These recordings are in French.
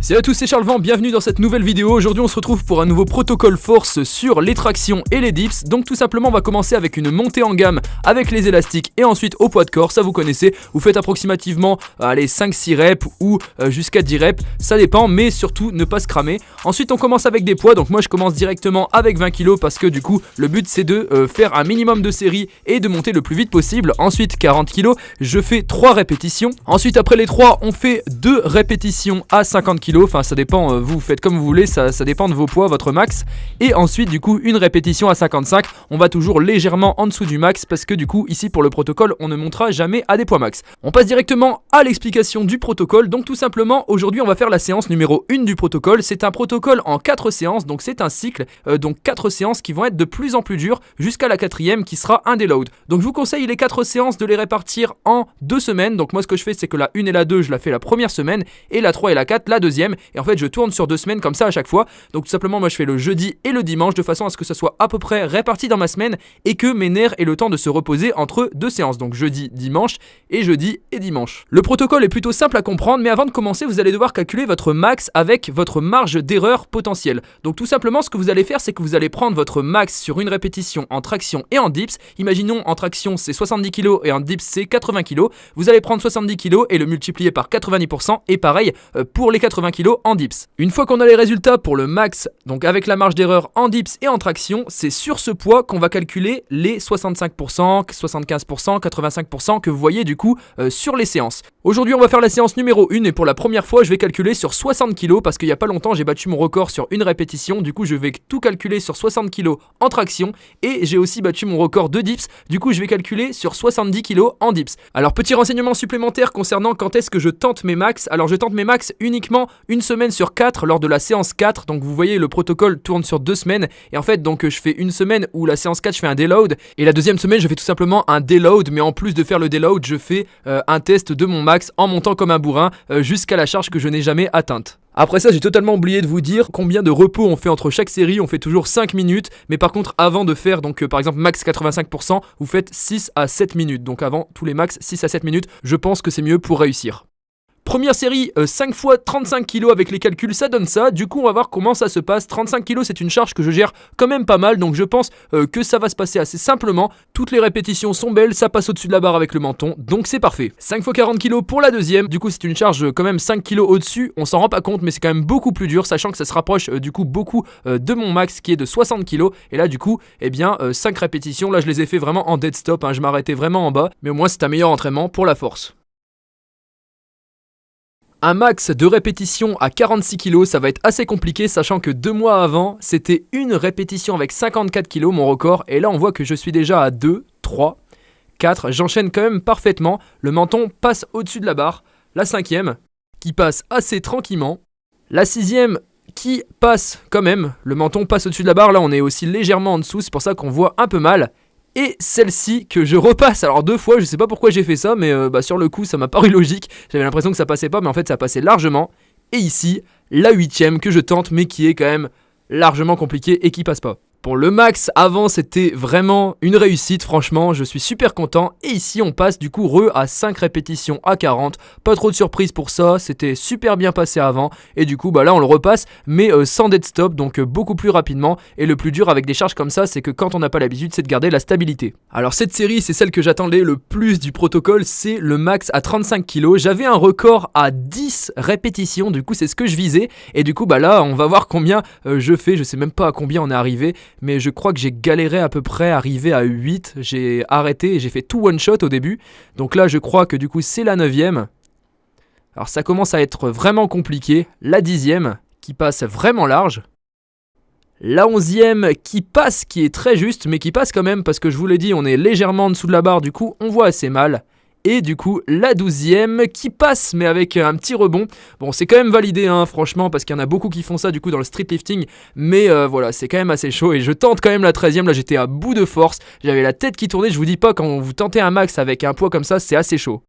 Salut à tous, c'est Charles Vent, bienvenue dans cette nouvelle vidéo. Aujourd'hui on se retrouve pour un nouveau protocole force sur les tractions et les dips. Donc tout simplement on va commencer avec une montée en gamme avec les élastiques et ensuite au poids de corps, ça vous connaissez. Vous faites approximativement 5-6 reps ou jusqu'à 10 reps, ça dépend, mais surtout ne pas se cramer. Ensuite on commence avec des poids, donc moi je commence directement avec 20 kg parce que du coup le but c'est de faire un minimum de séries et de monter le plus vite possible. Ensuite 40 kg, je fais 3 répétitions. Ensuite après les 3 on fait 2 répétitions à 50 kg. Enfin ça dépend, vous faites comme vous voulez, ça dépend de vos poids, votre max. Et ensuite du coup une répétition à 55, on va toujours légèrement en dessous du max parce que du coup ici pour le protocole on ne montera jamais à des poids max. On passe directement à l'explication du protocole. Donc tout simplement aujourd'hui on va faire la séance numéro 1 du protocole. C'est un protocole en 4 séances, donc c'est un cycle, donc 4 séances qui vont être de plus en plus dures jusqu'à la 4ème qui sera un déload. Donc je vous conseille les 4 séances de les répartir en 2 semaines. Donc moi ce que je fais c'est que la 1 et la 2 je la fais la première semaine et la 3 et la 4 la deuxième. Et en fait je tourne sur 2 semaines comme ça à chaque fois. Donc tout simplement moi je fais le jeudi et le dimanche de façon à ce que ça soit à peu près réparti dans ma semaine et que mes nerfs aient le temps de se reposer entre 2 séances. Donc jeudi, dimanche et jeudi et dimanche. Le protocole est plutôt simple à comprendre, mais avant de commencer vous allez devoir calculer votre max avec votre marge d'erreur potentielle. Donc tout simplement ce que vous allez faire c'est que vous allez prendre votre max sur une répétition en traction et en dips. Imaginons en traction c'est 70 kg et en dips c'est 80 kg. Vous allez prendre 70 kg et le multiplier par 90% et pareil pour les 80 kg en dips. Une fois qu'on a les résultats pour le max, donc avec la marge d'erreur en dips et en traction, c'est sur ce poids qu'on va calculer les 65%, 75%, 85% que vous voyez du coup sur les séances. Aujourd'hui on va faire la séance numéro 1 et pour la première fois je vais calculer sur 60 kg parce qu'il n'y a pas longtemps j'ai battu mon record sur une répétition. Du coup je vais tout calculer sur 60 kg en traction et j'ai aussi battu mon record de dips. Du coup je vais calculer sur 70 kg en dips. Alors petit renseignement supplémentaire concernant quand est-ce que je tente mes max. Alors je tente mes max uniquement une semaine sur 4 lors de la séance 4. Donc vous voyez le protocole tourne sur 2 semaines et en fait donc je fais une semaine où la séance 4 je fais un déload et la deuxième semaine je fais tout simplement un déload, mais en plus de faire le déload je fais un test de mon max en montant comme un bourrin jusqu'à la charge que je n'ai jamais atteinte. Après ça j'ai totalement oublié de vous dire combien de repos on fait entre chaque série. On fait toujours 5 minutes, mais par contre avant de faire donc par exemple max 85%, vous faites 6 à 7 minutes. Donc avant tous les max 6 à 7 minutes, je pense que c'est mieux pour réussir. Première série, 5 fois 35 kg avec les calculs, ça donne ça. Du coup, on va voir comment ça se passe. 35 kg, c'est une charge que je gère quand même pas mal. Donc, je pense que ça va se passer assez simplement. Toutes les répétitions sont belles, ça passe au-dessus de la barre avec le menton. Donc, c'est parfait. 5 fois 40 kg pour la deuxième. Du coup, c'est une charge quand même 5 kg au-dessus. On s'en rend pas compte, mais c'est quand même beaucoup plus dur, sachant que ça se rapproche du coup beaucoup de mon max qui est de 60 kg. Et là, du coup, 5 répétitions. Là, je les ai fait vraiment en dead stop. Je m'arrêtais vraiment en bas. Mais au moins, c'est un meilleur entraînement pour la force. Un max de répétition à 46 kg, ça va être assez compliqué, sachant que 2 mois avant, c'était une répétition avec 54 kg, mon record. Et là, on voit que je suis déjà à 2, 3, 4. J'enchaîne quand même parfaitement. Le menton passe au-dessus de la barre. La 5e, qui passe assez tranquillement. La 6e, qui passe quand même. Le menton passe au-dessus de la barre. Là, on est aussi légèrement en dessous. C'est pour ça qu'on voit un peu mal. Et celle-ci que je repasse, alors 2 fois, je sais pas pourquoi j'ai fait ça, mais sur le coup ça m'a paru logique. J'avais l'impression que ça passait pas, mais en fait ça passait largement. Et ici, la 8e que je tente, mais qui est quand même largement compliquée et qui passe pas. Pour le max, avant c'était vraiment une réussite, franchement, je suis super content. Et ici on passe du coup à 5 répétitions à 40, pas trop de surprise pour ça, c'était super bien passé avant. Et du coup là on le repasse, mais sans dead stop, donc beaucoup plus rapidement. Et le plus dur avec des charges comme ça, c'est que quand on n'a pas l'habitude, c'est de garder la stabilité. Alors cette série, c'est celle que j'attendais le plus du protocole, c'est le max à 35 kg. J'avais un record à 10 répétitions, du coup c'est ce que je visais. Et du coup là on va voir combien je fais, je sais même pas à combien on est arrivé. Mais je crois que j'ai galéré à peu près, arrivé à 8, j'ai arrêté et j'ai fait tout one shot au début. Donc là je crois que du coup c'est la 9e. Alors ça commence à être vraiment compliqué. La 10e qui passe vraiment large. La 11e qui passe, qui est très juste, mais qui passe quand même parce que je vous l'ai dit, on est légèrement en dessous de la barre, du coup on voit assez mal. Et du coup la 12e qui passe mais avec un petit rebond. Bon c'est quand même validé franchement, parce qu'il y en a beaucoup qui font ça du coup dans le street lifting. Mais voilà, c'est quand même assez chaud. Et je tente quand même la 13e, là j'étais à bout de force. J'avais la tête qui tournait, je vous dis pas, quand vous tentez un max avec un poids comme ça c'est assez chaud.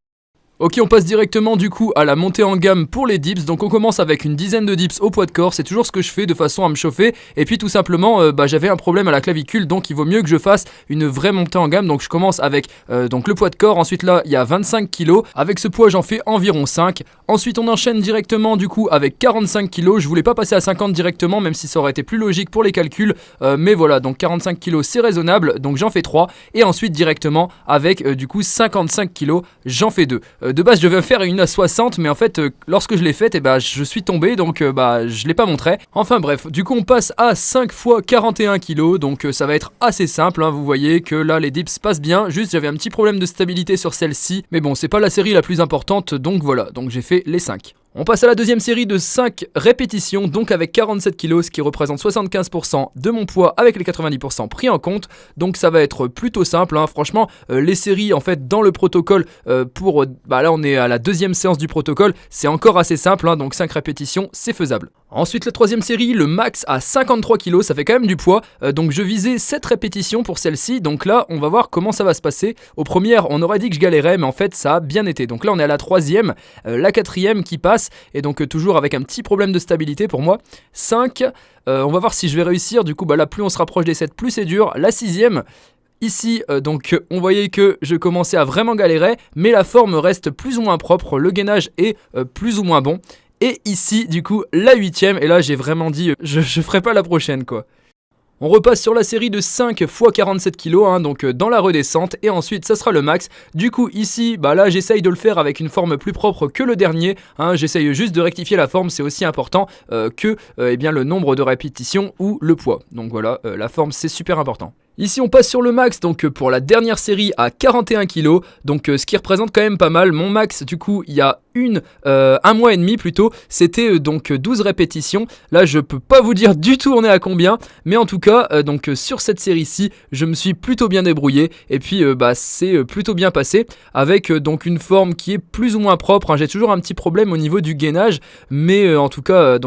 Ok, on passe directement du coup à la montée en gamme pour les dips. Donc on commence avec une dizaine de dips au poids de corps, c'est toujours ce que je fais de façon à me chauffer. Et puis tout simplement, j'avais un problème à la clavicule, donc il vaut mieux que je fasse une vraie montée en gamme. Donc je commence avec donc le poids de corps, ensuite là il y a 25 kg. Avec ce poids j'en fais environ 5. Ensuite on enchaîne directement du coup avec 45 kg. Je voulais pas passer à 50 directement, même si ça aurait été plus logique pour les calculs. Mais voilà, donc 45 kg c'est raisonnable, donc j'en fais 3. Et ensuite directement avec du coup 55 kg, j'en fais 2. De base je devais faire une à 60, mais en fait lorsque je l'ai faite je suis tombé, donc je l'ai pas montré. Enfin bref, du coup on passe à 5 fois 41 kg, donc ça va être assez simple, hein. Vous voyez que là les dips passent bien, juste j'avais un petit problème de stabilité sur celle-ci, mais bon c'est pas la série la plus importante, donc voilà, donc j'ai fait les 5. On passe à la deuxième série de 5 répétitions, donc avec 47 kg, ce qui représente 75% de mon poids avec les 90% pris en compte. Donc ça va être plutôt simple, hein. Franchement, les séries en fait dans le protocole là on est à la deuxième séance du protocole, c'est encore assez simple, hein, donc 5 répétitions, c'est faisable. Ensuite la troisième série, le max à 53 kg, ça fait quand même du poids, donc je visais 7 répétitions pour celle-ci, donc là on va voir comment ça va se passer. Aux premières on aurait dit que je galérais, mais en fait ça a bien été, donc là on est à la troisième, la quatrième qui passe, et donc toujours avec un petit problème de stabilité pour moi. 5, on va voir si je vais réussir, du coup là plus on se rapproche des 7, plus c'est dur. La sixième, ici, on voyait que je commençais à vraiment galérer, mais la forme reste plus ou moins propre, le gainage est plus ou moins bon. Et ici, du coup, la huitième, et là j'ai vraiment dit, je ferai pas la prochaine quoi. On repasse sur la série de 5 x 47 kg, hein, donc dans la redescente, et ensuite ça sera le max. Du coup ici, là j'essaye de le faire avec une forme plus propre que le dernier, hein, j'essaye juste de rectifier la forme, c'est aussi important que le nombre de répétitions ou le poids. Donc voilà, la forme c'est super important. Ici on passe sur le max, donc pour la dernière série à 41 kg, donc ce qui représente quand même pas mal. Mon max du coup il y a un mois et demi plutôt, c'était donc 12 répétitions. Là je peux pas vous dire du tout on est à combien, mais en tout cas sur cette série-ci je me suis plutôt bien débrouillé, et puis c'est plutôt bien passé, avec donc une forme qui est plus ou moins propre, hein. J'ai toujours un petit problème au niveau du gainage, mais en tout cas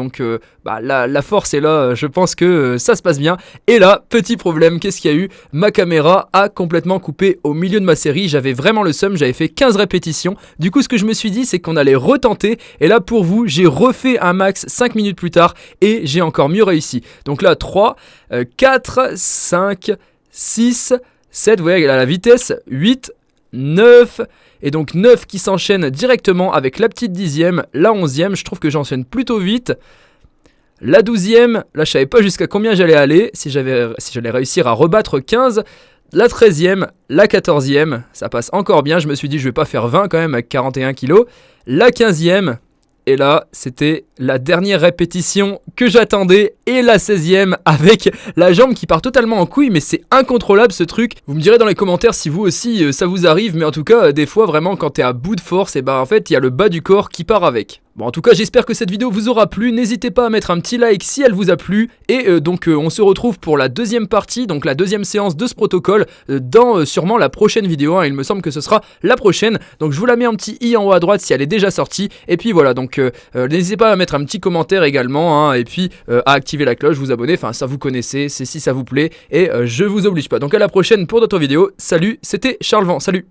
la force est là, je pense que ça se passe bien. Et là, petit problème, qu'est-ce qu'il y a eu? Ma caméra a complètement coupé au milieu de ma série, j'avais vraiment le seum, j'avais fait 15 répétitions. Du coup ce que je me suis dit c'est qu'on allait retenter, et là pour vous j'ai refait un max 5 minutes plus tard et j'ai encore mieux réussi. Donc là 3, 4, 5, 6, 7, vous voyez à la vitesse, 8, 9, et donc 9 qui s'enchaînent directement avec la petite dixième, la 11e, je trouve que j'enchaîne plutôt vite. La 12e, là je savais pas jusqu'à combien j'allais aller, si j'allais réussir à rebattre 15. La 13e, la 14e, ça passe encore bien, je me suis dit je vais pas faire 20 quand même avec 41 kg. La 15e, et là c'était la dernière répétition que j'attendais, et la 16e avec la jambe qui part totalement en couille, mais c'est incontrôlable ce truc. Vous me direz dans les commentaires si vous aussi ça vous arrive, mais en tout cas des fois vraiment quand t'es à bout de force, et en fait il y a le bas du corps qui part avec. Bon en tout cas j'espère que cette vidéo vous aura plu, n'hésitez pas à mettre un petit like si elle vous a plu, et on se retrouve pour la deuxième partie, donc la deuxième séance de ce protocole, dans sûrement la prochaine vidéo, hein. Il me semble que ce sera la prochaine, donc je vous la mets un petit i en haut à droite si elle est déjà sortie, et puis voilà, donc n'hésitez pas à mettre un petit commentaire également, hein, et puis à activer la cloche, vous abonner, enfin ça vous connaissez, c'est si ça vous plaît, et je vous oblige pas. Donc à la prochaine pour d'autres vidéos, salut, c'était Charles Van, salut.